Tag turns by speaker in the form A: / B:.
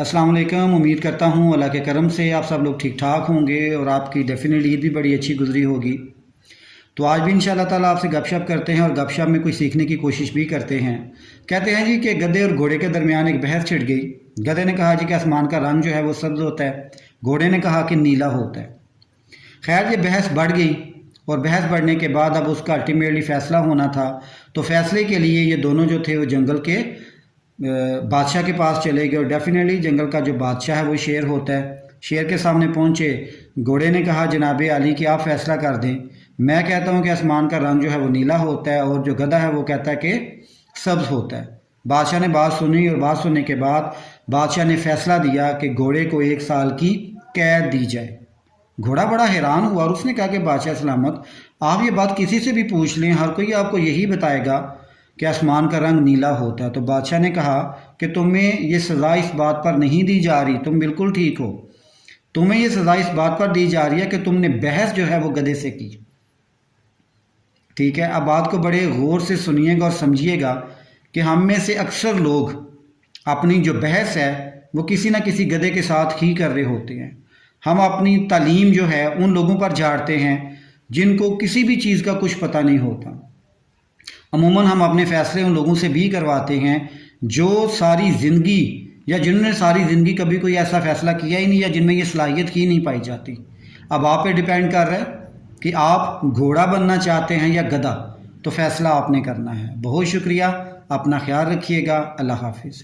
A: अस्सलाम वालेकुम। उम्मीद करता हूँ अल्लाह के करम से आप सब लोग ठीक ठाक होंगे और आपकी डेफिनेटली ईद भी बड़ी अच्छी गुजरी होगी। तो आज भी इंशाल्लाह ताला आपसे गपशप करते हैं और गपशप में कोई सीखने की कोशिश भी करते हैं। कहते हैं जी कि गधे और घोड़े के दरमियान एक बहस छिड़ गई। गधे ने कहा जी कि आसमान का रंग जो है वो सब्ज़ होता है, घोड़े ने कहा कि नीला होता है। खैर ये बहस बढ़ गई और बहस बढ़ने के बाद अब उसका अल्टीमेटली फ़ैसला होना था। तो फैसले के लिए ये दोनों जो थे वो जंगल के बादशाह के पास चले गए और डेफिनेटली जंगल का जो बादशाह है वो शेर होता है। शेर के सामने पहुंचे। घोड़े ने कहा जनाब आली कि आप फैसला कर दें। मैं कहता हूं कि आसमान का रंग जो है वो नीला होता है और जो गधा है वो कहता है कि सब्ज़ होता है। बादशाह ने बात सुनी और बात सुनने के बाद बादशाह ने फैसला दिया कि घोड़े को 1 साल की कैद दी जाए। घोड़ा बड़ा हैरान हुआ और उसने कहा कि बादशाह सलामत, आप ये बात किसी से भी पूछ लें, हर कोई आपको यही बताएगा कि आसमान का रंग नीला होता है। तो बादशाह ने कहा कि तुम्हें ये सज़ा इस बात पर नहीं दी जा रही, तुम बिल्कुल ठीक हो, तुम्हें ये सज़ा इस बात पर दी जा रही है कि तुमने बहस जो है वो गधे से की। ठीक है, अब बात को बड़े गौर से सुनिएगा और समझिएगा कि हम में से अक्सर लोग अपनी जो बहस है वो किसी न किसी गधे के साथ ही कर रहे होते हैं। हम अपनी तालीम जो है उन लोगों पर झाड़ते हैं जिनको किसी भी चीज़ का कुछ पता नहीं होता। अमूमन हम अपने फ़ैसले उन लोगों से भी करवाते हैं जो सारी ज़िंदगी या जिन्होंने सारी ज़िंदगी कभी कोई ऐसा फ़ैसला किया ही नहीं या जिनमें ये सलाहियत ही नहीं पाई जाती। अब आप पे डिपेंड कर रहा है कि आप घोड़ा बनना चाहते हैं या गधा, तो फ़ैसला आपने करना है। बहुत शुक्रिया, अपना ख्याल रखिएगा। अल्लाह हाफिज़।